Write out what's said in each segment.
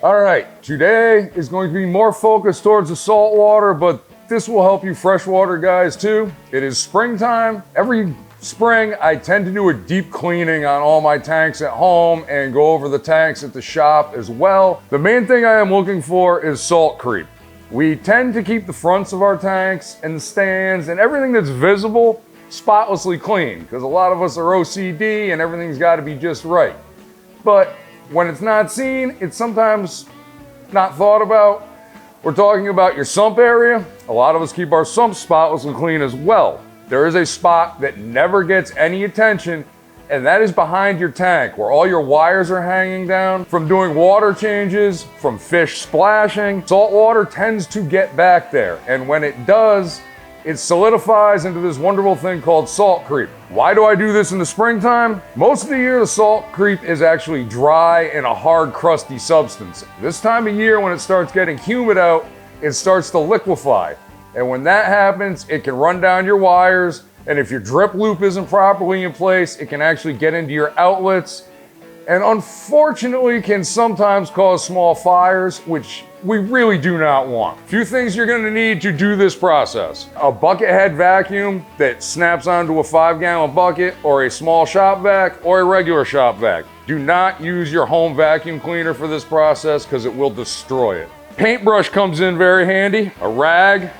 All right, today is going to be more focused towards the salt water, but this will help you freshwater guys too. It is springtime. Every spring, I tend to do a deep cleaning on all my tanks at home and go over the tanks at the shop as well. The main thing I am looking for is salt creep. We tend to keep the fronts of our tanks and the stands and everything that's visible spotlessly clean because a lot of us are OCD and everything's got to be just right. But when it's not seen, it's sometimes not thought about. We're talking about your sump area. A lot of us keep our sumps spotless and clean as well. There is a spot that never gets any attention, and that is behind your tank where all your wires are hanging down from doing water changes, from fish splashing. Salt water tends to get back there, and when it does, it solidifies into this wonderful thing called salt creep. Why do I do this in the springtime? Most of the year, the salt creep is actually dry and a hard, crusty substance. This time of year, when it starts getting humid out, it starts to liquefy. And when that happens, it can run down your wires. And if your drip loop isn't properly in place, it can actually get into your outlets. And unfortunately, can sometimes cause small fires, which we really do not want. Few things you're gonna need to do this process. A bucket head vacuum that snaps onto a 5-gallon bucket, or a small shop vac, or a regular shop vac. Do not use your home vacuum cleaner for this process because it will destroy it. Paintbrush comes in very handy. A rag.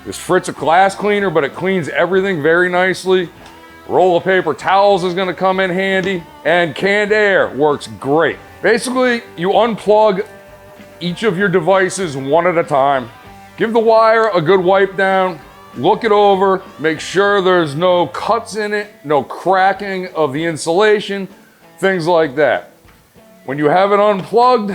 This Fritz a glass cleaner, but it cleans everything very nicely. Roll of paper towels is gonna come in handy. And canned air works great. Basically, you unplug each of your devices one at a time. Give the wire a good wipe down, look it over, make sure there's no cuts in it, no cracking of the insulation, things like that. When you have it unplugged,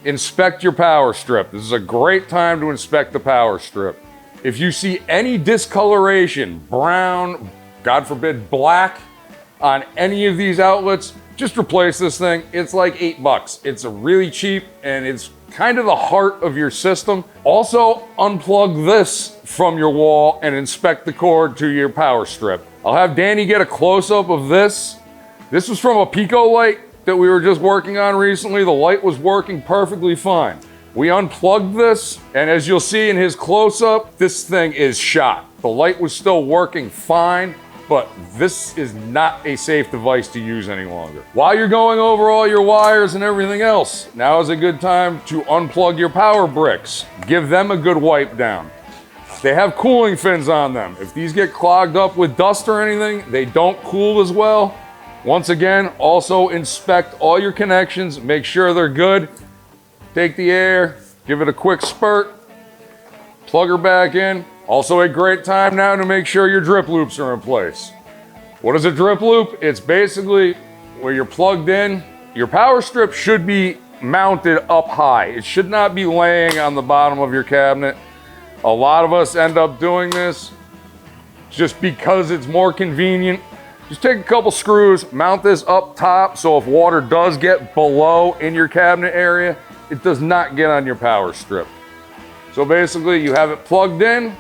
inspect your power strip. This is a great time to inspect the power strip. If you see any discoloration, brown, God forbid, black on any of these outlets, just replace this thing. It's like $8. It's a really cheap and it's kind of the heart of your system. Also, unplug this from your wall and inspect the cord to your power strip. I'll have Danny get a close-up of this. This was from a Pico light that we were just working on recently. The light was working perfectly fine. We unplugged this, and as you'll see in his close-up, this thing is shot. The light was still working fine, but this is not a safe device to use any longer. While you're going over all your wires and everything else, now is a good time to unplug your power bricks. Give them a good wipe down. They have cooling fins on them. If these get clogged up with dust or anything, they don't cool as well. Once again, also inspect all your connections, make sure they're good. Take the air, give it a quick spurt, plug her back in. Also a great time now to make sure your drip loops are in place. What is a drip loop? It's basically where you're plugged in. Your power strip should be mounted up high. It should not be laying on the bottom of your cabinet. A lot of us end up doing this just because it's more convenient. Just take a couple screws, mount this up top so if water does get below in your cabinet area, it does not get on your power strip. So basically you have it plugged in.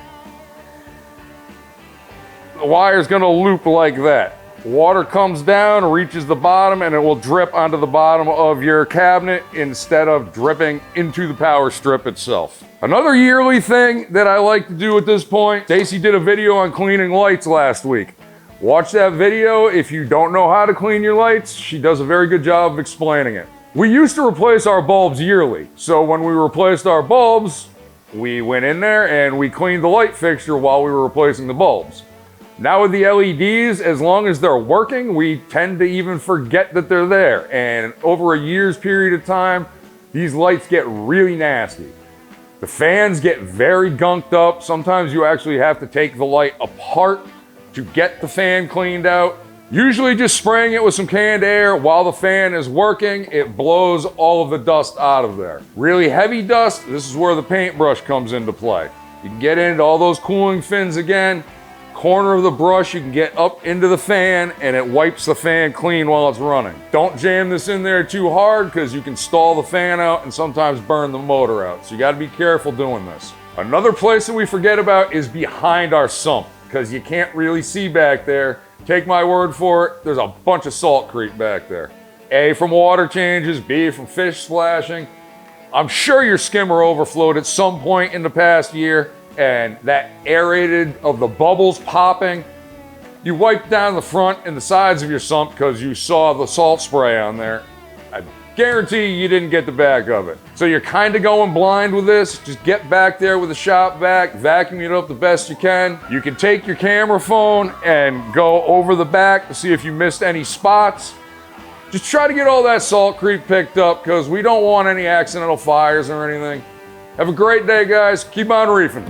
The wire is gonna loop like that. Water comes down, reaches the bottom, and it will drip onto the bottom of your cabinet instead of dripping into the power strip itself. Another yearly thing that I like to do at this point, Stacy did a video on cleaning lights last week. Watch that video. If you don't know how to clean your lights, she does a very good job of explaining it. We used to replace our bulbs yearly. So when we replaced our bulbs, we went in there and we cleaned the light fixture while we were replacing the bulbs. Now with the LEDs, as long as they're working, we tend to even forget that they're there. And over a year's period of time, these lights get really nasty. The fans get very gunked up. Sometimes you actually have to take the light apart to get the fan cleaned out. Usually just spraying it with some canned air while the fan is working, it blows all of the dust out of there. Really heavy dust, this is where the paintbrush comes into play. You can get into all those cooling fins again. Corner of the brush, you can get up into the fan and it wipes the fan clean while it's running. Don't jam this in there too hard because you can stall the fan out and sometimes burn the motor out. So you gotta be careful doing this. Another place that we forget about is behind our sump because you can't really see back there. Take my word for it, there's a bunch of salt creep back there. A, from water changes, B, from fish splashing. I'm sure your skimmer overflowed at some point in the past year, and that aerated of the bubbles popping. You wiped down the front and the sides of your sump because you saw the salt spray on there. I guarantee you didn't get the back of it. So you're kind of going blind with this. Just get back there with a shop vac, vacuum it up the best you can. You can take your camera phone and go over the back to see if you missed any spots. Just try to get all that salt creep picked up because we don't want any accidental fires or anything. Have a great day, guys. Keep on reefing.